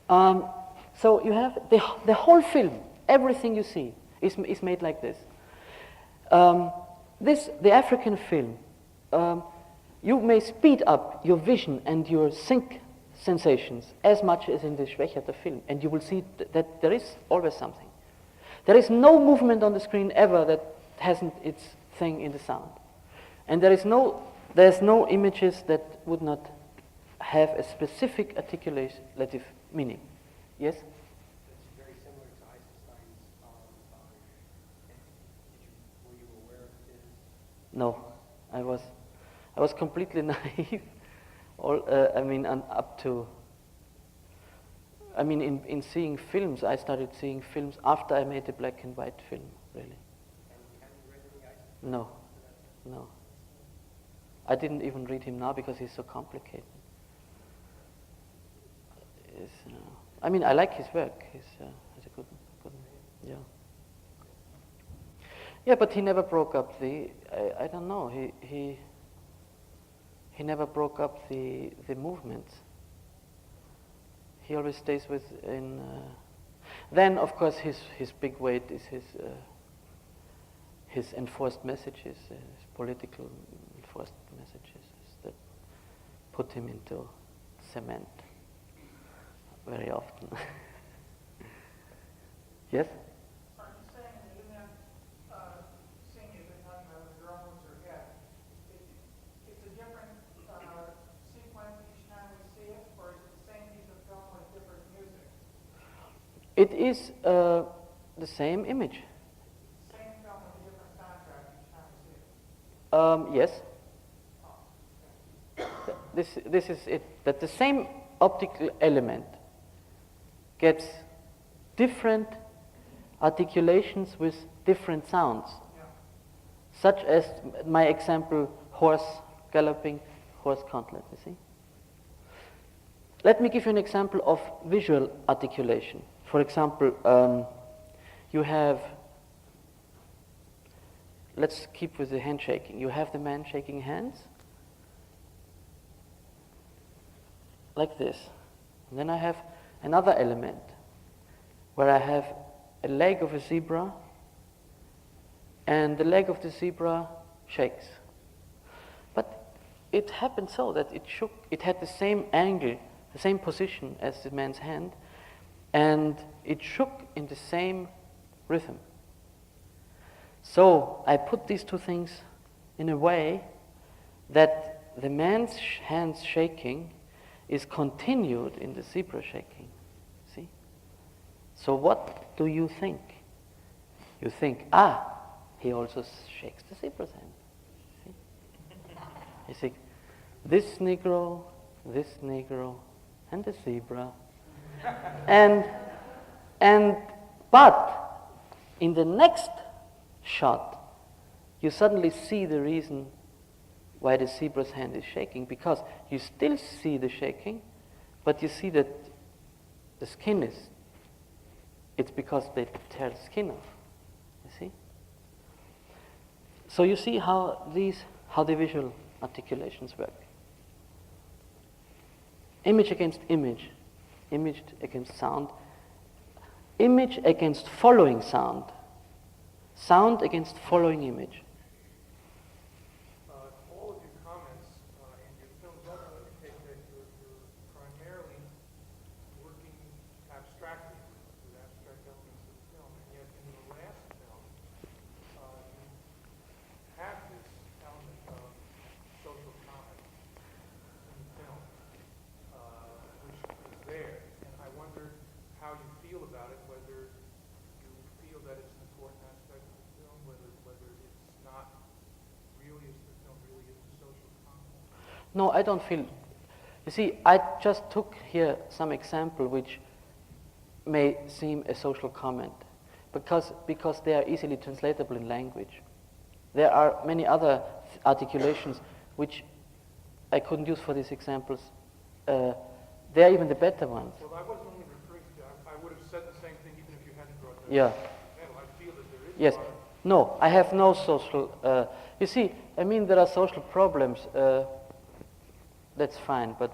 So you have the whole film. Everything you see is made like this. The African film. You may speed up your vision and your sync sensations as much as in the Schwächerte film, and you will see that there is always something. There is no movement on the screen ever that hasn't its thing in the sound, and there's no images that would not have a specific articulative meaning. Yes? It's very similar to Eisenstein's. Were you aware of his? No, I was completely naive. In seeing films, I started seeing films after I made the black and white film, really. And have you read any Eisenstein? No. I didn't even read him now because he's so complicated. I like his work. He's a good, yeah. Yeah, but he never broke up I don't know, he never broke up the movements. He always stays within. Then, of course, his big weight is his enforced messages, his political enforced messages that put him into cement very often. Yes? Are you saying that in that scene you've been talking about with the drones or it's a different sequence each time we see it, or is it the same piece of film with different music? It is the same image. Same film with a different soundtrack each time we see it? Yes. This is it. That the same optical element gets different articulations with different sounds. Yeah. Such as my example, horse galloping, horse gauntlet, you see? Let me give you an example of visual articulation. For example, you have, let's keep with the handshaking. You have the man shaking hands, like this. And then I have another element, where I have a leg of a zebra, and the leg of the zebra shakes. But it happened so that it had the same angle, the same position as the man's hand, and it shook in the same rhythm. So I put these two things in a way that the man's hands shaking is continued in the zebra shaking. See? So what do you think? You think, he also shakes the zebra's hand. See? You think, this Negro, and the zebra. and But in the next shot, you suddenly see the reason why the zebra's hand is shaking, because you still see the shaking, but you see that the skin is, it's because they tear the skin off, you see? So you see how the visual articulations work. Image against image, image against sound, image against following sound, sound against following image. All of your comments and your films also indicate that you're primarily working abstractly with abstract elements of the film, and yet in the last film, you have this element of social comment in the film, which is there. And I wonder how you feel about it, whether you feel that it's an important aspect of the film, whether it's not really, the film really is a social comment. No, I don't feel. You see, I just took here some example which may seem a social comment, because they are easily translatable in language. There are many other articulations which I couldn't use for these examples. They are even the better ones. Well, I wasn't only referring to that. I would have said the same thing even if you hadn't brought that Yeah. up. I feel that there is Yes. a lot of No, I have no social. You see, I mean, there are social problems. That's fine, but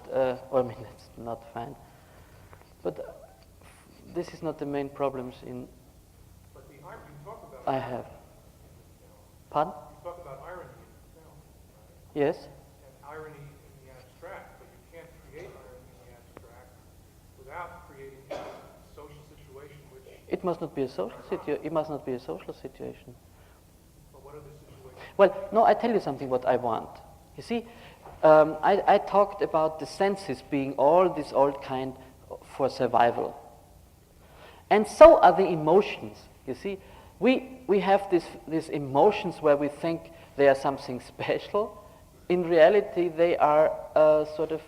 or I mean, that's not fine. But this is not the main problems in. But the you talk about I irony have. in the film. Pardon? You talk about irony in the film, right? Yes. And irony in the abstract, but you can't create irony in the abstract without creating a social situation which. It must not be a social situation. It must not be a social situation. But what are the situations? Well, no, I tell you something what I want. You see, I talked about the senses being all this old kind for survival. And so are the emotions. You see, we have these emotions where we think they are something special. In reality, they are sort of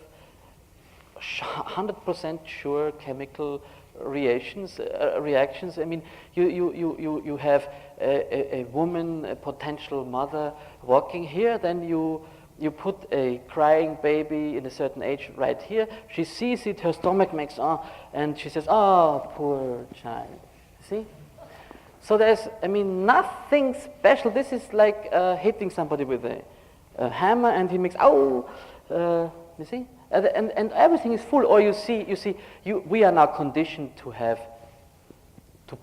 100% sure chemical reactions. I mean, you have a woman, a potential mother walking here, then you put a crying baby in a certain age right here. She sees it, her stomach makes and she says, "Oh, poor child." See? So there's, I mean, nothing special. This is like hitting somebody with a hammer, and he makes "ow." You see? And everything is full. Or you see, we are now conditioned to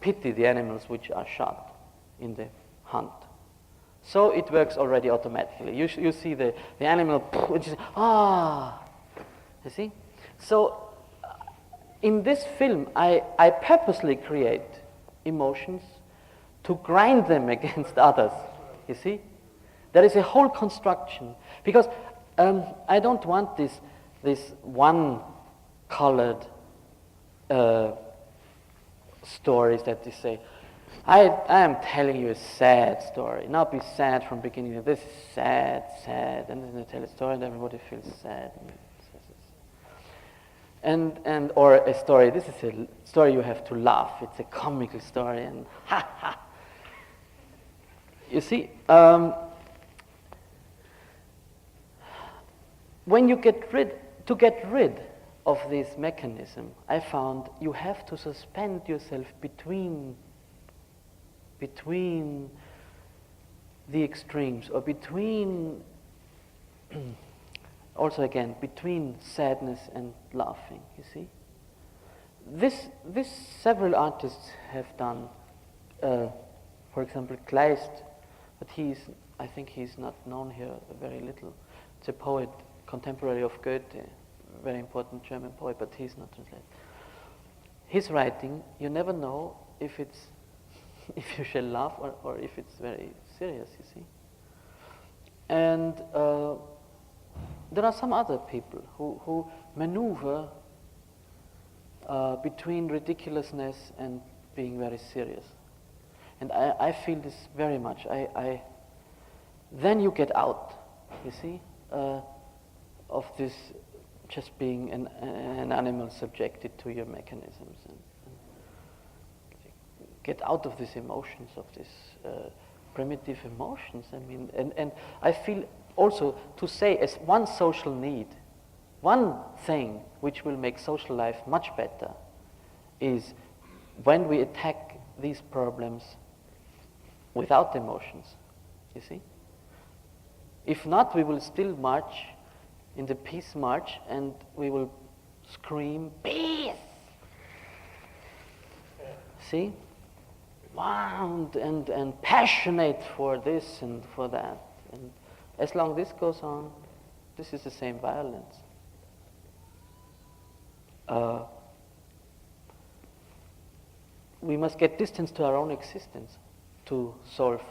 pity the animals which are shot in the hunt. So it works already automatically. You see the animal, and you say, you see? So in this film, I purposely create emotions to grind them against others, you see? There is a whole construction, because I don't want this one-colored stories that they say, I am telling you a sad story. Now be sad from beginning. This is sad, and then they tell a story and everybody feels sad. And or a story. This is a story you have to laugh. It's a comical story, and ha ha. You see, when you get rid of this mechanism, I found you have to suspend yourself between the extremes, or between also again between sadness and laughing. You see, this several artists have done. For example, Kleist, but I think he's not known here very little. It's a poet, contemporary of Goethe, very important German poet, but he's not translated. His writing, you never know if you shall laugh or if it's very serious, you see. And there are some other people who maneuver between ridiculousness and being very serious. And I feel this very much. Then you get out, you see, of this just being an animal subjected to your mechanisms. get out of these emotions, of these primitive emotions. I mean, and I feel also to say as one social need, one thing which will make social life much better is when we attack these problems without emotions, you see? If not, we will still march in the peace march and we will scream, peace! See? Wow, and passionate for this and for that. And as long as this goes on, this is the same violence. We must get distance to our own existence to solve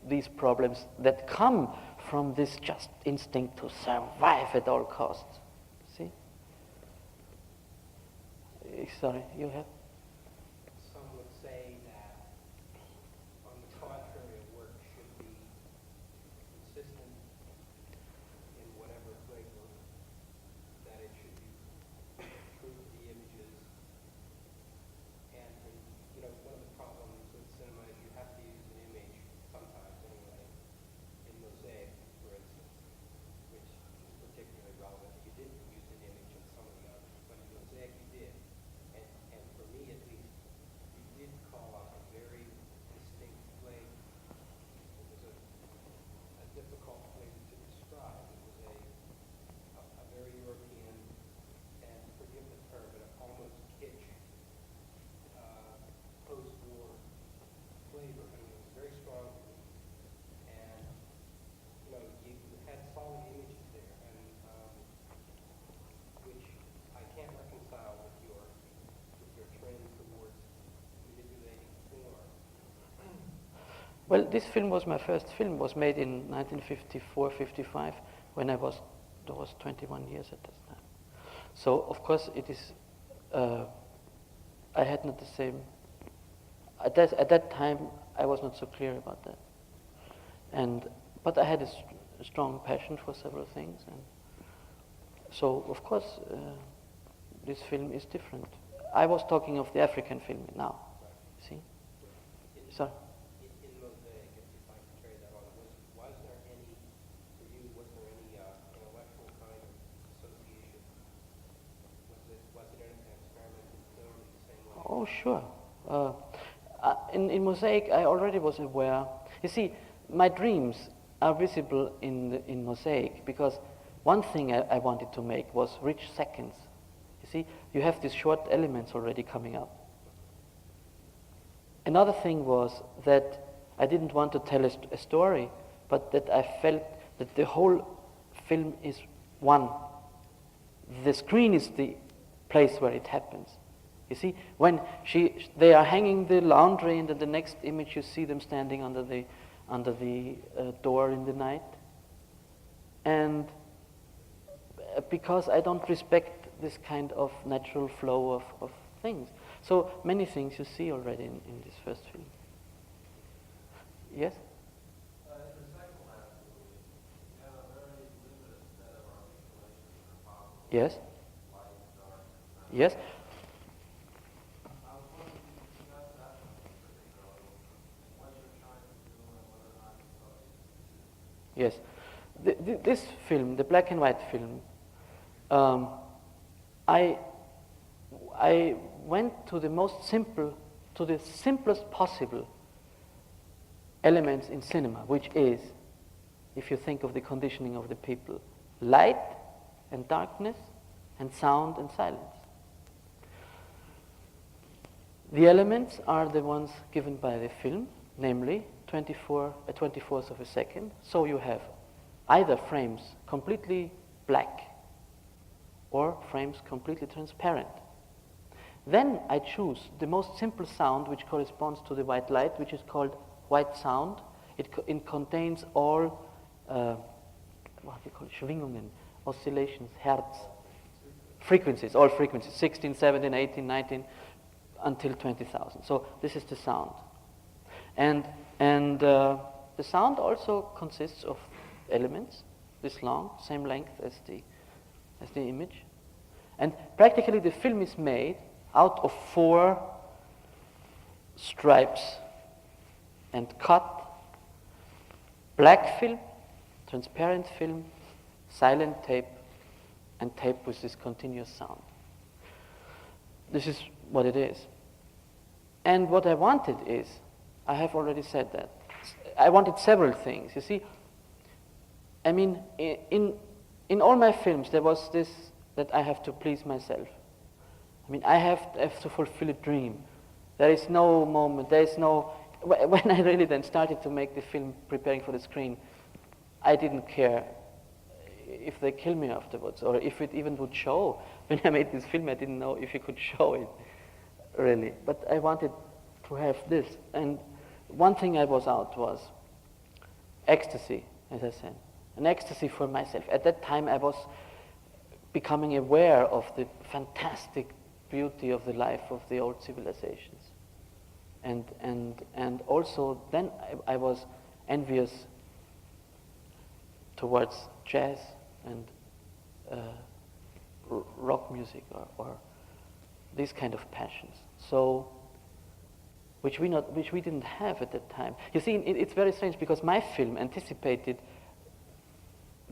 these problems that come from this just instinct to survive at all costs. See? Sorry, you have? Some would say that, on the contrary, a work should be consistent in whatever flavor, that it should be true to the images. And, one of the problems with cinema is you have to use an image, sometimes anyway, in mosaic, for instance, which is particularly relevant. You didn't use an image in some of the others, but in mosaic you did. And for me at least, you did call out a very distinct flavor. It was a difficult flavor to describe. It was a very European, and forgive the term, but almost kitsch, post-war flavor. I mean, it was very strong to me. And, you had solid images there, and which I can't reconcile with your trend towards manipulating form. Well, this film was my first film. Was made in 1954-55 when I was 21 years at this time. So of course it is. I had not the same. At that time I was not so clear about that, but I had a strong passion for several things, and so of course this film is different. I was talking of the African film now. See, sorry. In mosaic, if I can carry that on, was there any, for you, was there any intellectual kind of association? Was it an experimental film in the same way? Oh, sure. In Mosaic, I already was aware. You see, my dreams are visible in Mosaic because one thing I wanted to make was rich seconds. You see, you have these short elements already coming up. Another thing was that I didn't want to tell a story, but that I felt that the whole film is one. The screen is the place where it happens. You see, when they are hanging the laundry, and in the next image you see them standing under the door in the night. And because I don't respect this kind of natural flow of things. So many things you see already in this first film. Yes? In the second last movie, you have a very limited set of articulations that are possible. Yes? Light, dark, and Yes? I was wondering if you could discuss that one in particular, and what you're trying to do and whether or not you thought you Yes. This film, the black and white film, I went to the simplest possible elements in cinema, which is, if you think of the conditioning of the people, light and darkness and sound and silence. The elements are the ones given by the film, namely 24th of a second. So you have either frames completely black or frames completely transparent. Then I choose the most simple sound which corresponds to the white light, which is called white sound. It contains all what do you call it? Schwingungen, oscillations, hertz, frequencies, all frequencies, 16, 17, 18, 19, until 20,000. So this is the sound. And the sound also consists of elements, this long, same length as the image. And practically the film is made out of 4 stripes and cut, black film, transparent film, silent tape, and tape with this continuous sound. This is what it is. And what I wanted is, I have already said that, I wanted several things. You see, I mean, in all my films there was this, that I have to please myself. I mean, I have to fulfill a dream. There is no moment, there is no... When I really then started to make the film, preparing for the screen, I didn't care if they kill me afterwards, or if it even would show. When I made this film, I didn't know if it could show it, really. But I wanted to have this. And one thing I was out was ecstasy, as I said. An ecstasy for myself. At that time, I was becoming aware of the fantastic beauty of the life of the old civilizations. And also then I was envious towards jazz and rock music or these kind of passions. So, which we didn't have at that time. You see, it's very strange because my film anticipated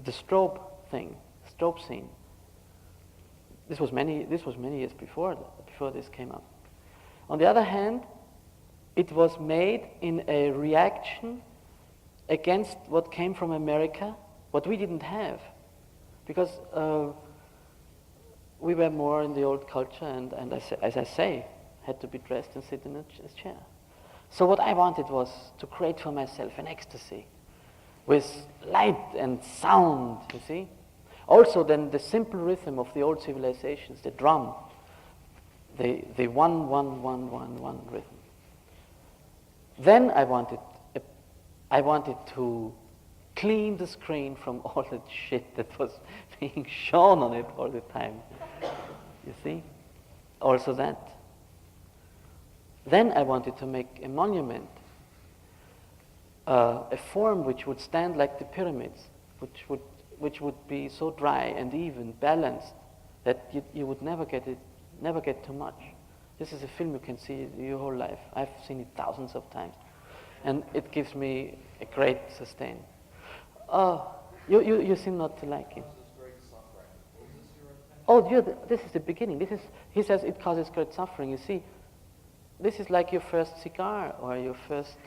the strobe scene. This was many years before this came up. On the other hand, it was made in a reaction against what came from America, what we didn't have, because we were more in the old culture, and as I say, had to be dressed and sit in a chair. So what I wanted was to create for myself an ecstasy with light and sound, you see. Also then the simple rhythm of the old civilizations, the drum, the 1-1-1-1-1 rhythm. Then I wanted to clean the screen from all that shit that was being shown on it all the time. You see? Also that. Then I wanted to make a monument, a form which would stand like the pyramids, which would be so dry and even, balanced, that you would never get too much. This is a film you can see your whole life. I've seen it thousands of times. And it gives me a great sustain. You seem not to like it. Oh, this is the beginning. He says it causes great suffering. You see, this is like your first cigar or your first...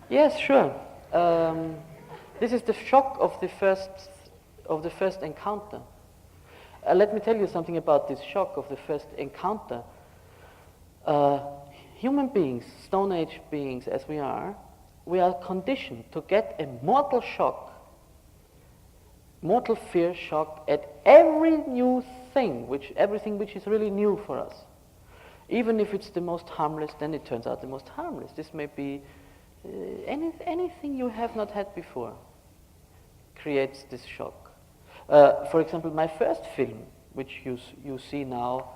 Yes, sure. This is the shock of the first encounter. Let me tell you something about this shock of the first encounter. Human beings, Stone Age beings as we are conditioned to get a mortal shock, mortal fear shock at every new thing, everything which is really new for us. Even if it's the most harmless, then it turns out the most harmless. This may be anything you have not had before creates this shock. For example, my first film, which you see now,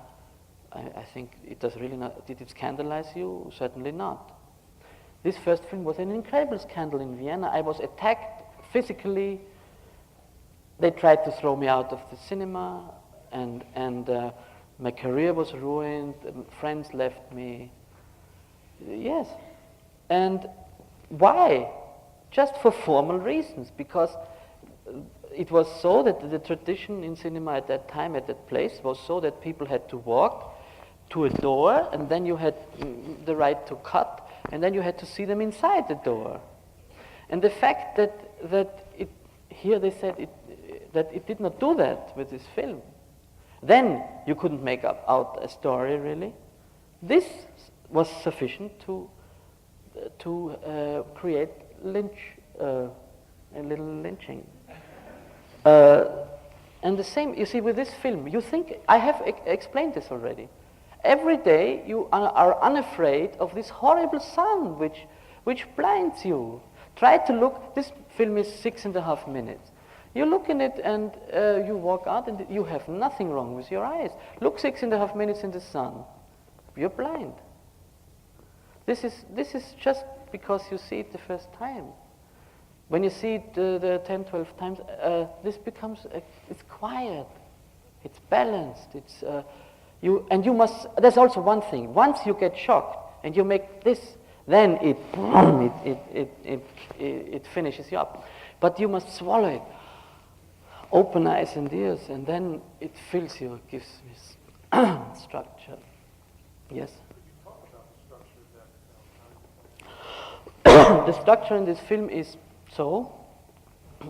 I think it does really not. Did it scandalize you? Certainly not. This first film was an incredible scandal in Vienna. I was attacked physically. They tried to throw me out of the cinema, and my career was ruined. Friends left me. Yes. And why? Just for formal reasons, because it was so that the tradition in cinema at that time, at that place, was so that people had to walk to a door, and then you had the right to cut, and then you had to see them inside the door. And the fact that here they said that it did not do that with this film, then you couldn't make out a story really. This was sufficient to create a little lynching. And the same, you see, with this film, you think, I have explained this already. Every day you are unafraid of this horrible sun which blinds you. Try to look, this film is 6.5 minutes. You look in it and you walk out and you have nothing wrong with your eyes. Look 6.5 minutes in the sun. You're blind. This is just because you see it the first time. When you see it the 10, 12 times, this becomes, it's quiet, it's balanced, you must, there's also one thing, once you get shocked and you make this, then it finishes you up. But you must swallow it, open eyes and ears, and then it fills you, it gives this structure. Yes? Talk about the structure of that film. The structure in this film is so,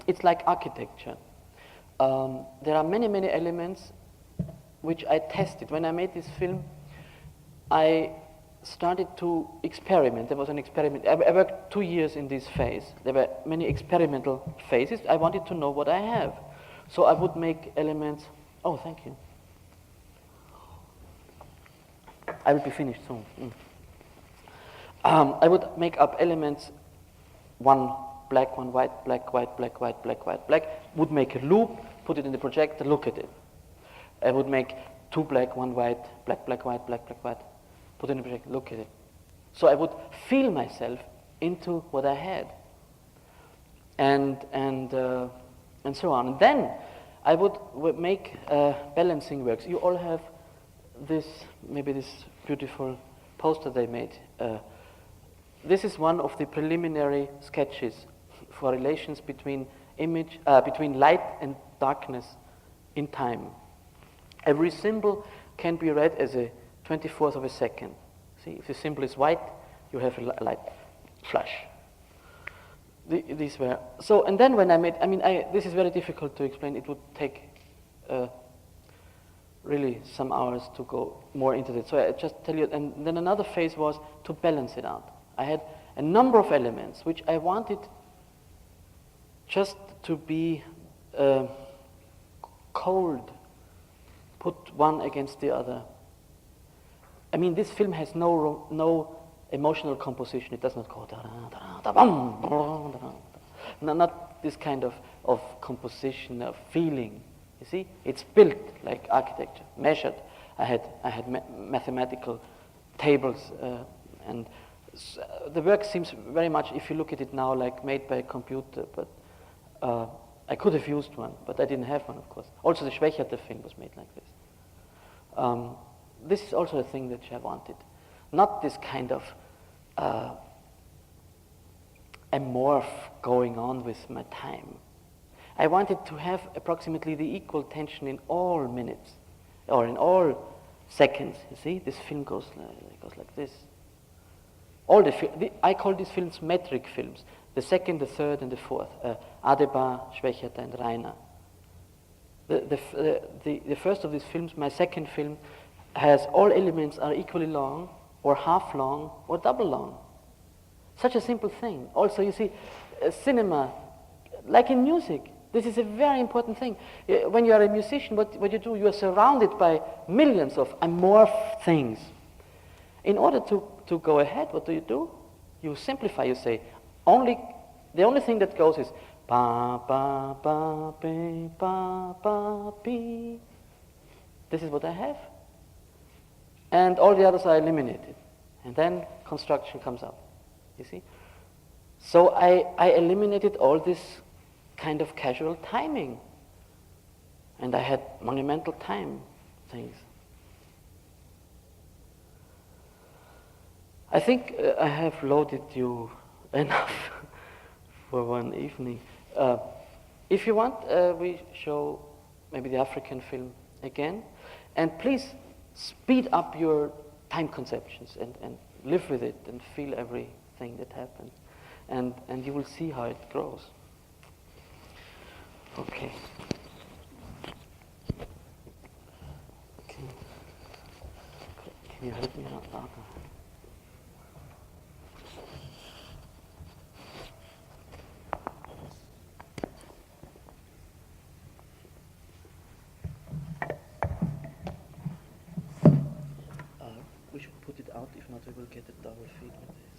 it's like architecture. There are many, many elements which I tested. When I made this film, I started to experiment. There was an experiment. I worked 2 years in this phase. There were many experimental phases. I wanted to know what I have. So I would make elements. Oh, thank you. I will be finished soon. I would make up elements, one black, one white, black, white, black, white, black, white, black. Would make a loop, put it in the projector, look at it. I would make 2 black, 1 white, black, black, white, black, black, white. Put it in the projector, look at it. So I would feel myself into what I had, and so on. And then I would make balancing works. You all have this, maybe this beautiful poster they made. This is one of the preliminary sketches for relations between between light and darkness in time. Every symbol can be read as a 24th of a second. See, if the symbol is white, you have a light flash. These were so. And then when I made, this is very difficult to explain. It would take really some hours to go more into it. So I just tell you. And then another phase was to balance it out. I had a number of elements which I wanted just to be cold, put one against the other. I mean, this film has no emotional composition. It does not go not this kind of composition, of feeling. You see, it's built like architecture, measured. I had mathematical tables, and the work seems very much, if you look at it now, like made by a computer. But I could have used one, but I didn't have one, of course. Also, the Schwächerte film was made like this. This is also a thing that I wanted. Not this kind of amorph going on with my time. I wanted to have approximately the equal tension in all minutes, or in all seconds. You see, this film goes like this. I call these films metric films. The second, the third, and the fourth. Adebar, Schwächerte, and Rainer. The first of these films, my second film, has all elements are equally long, or half long, or double long. Such a simple thing. Also, you see, cinema, like in music, this is a very important thing. When you are a musician, what you do, you are surrounded by millions of amorph things. In order to go ahead, what do? You simplify. You say, the only thing that goes is ba ba ba be ba ba be. This is what I have. And all the others are eliminated. And then construction comes up. You see? So I eliminated all this kind of casual timing. And I had monumental time things. I think I have loaded you enough for one evening. If you want, we show maybe the African film again. And please speed up your time conceptions and live with it and feel everything that happens. And you will see how it grows. Okay. Can you help me out? We should put it out, if not we will get a double feed with this.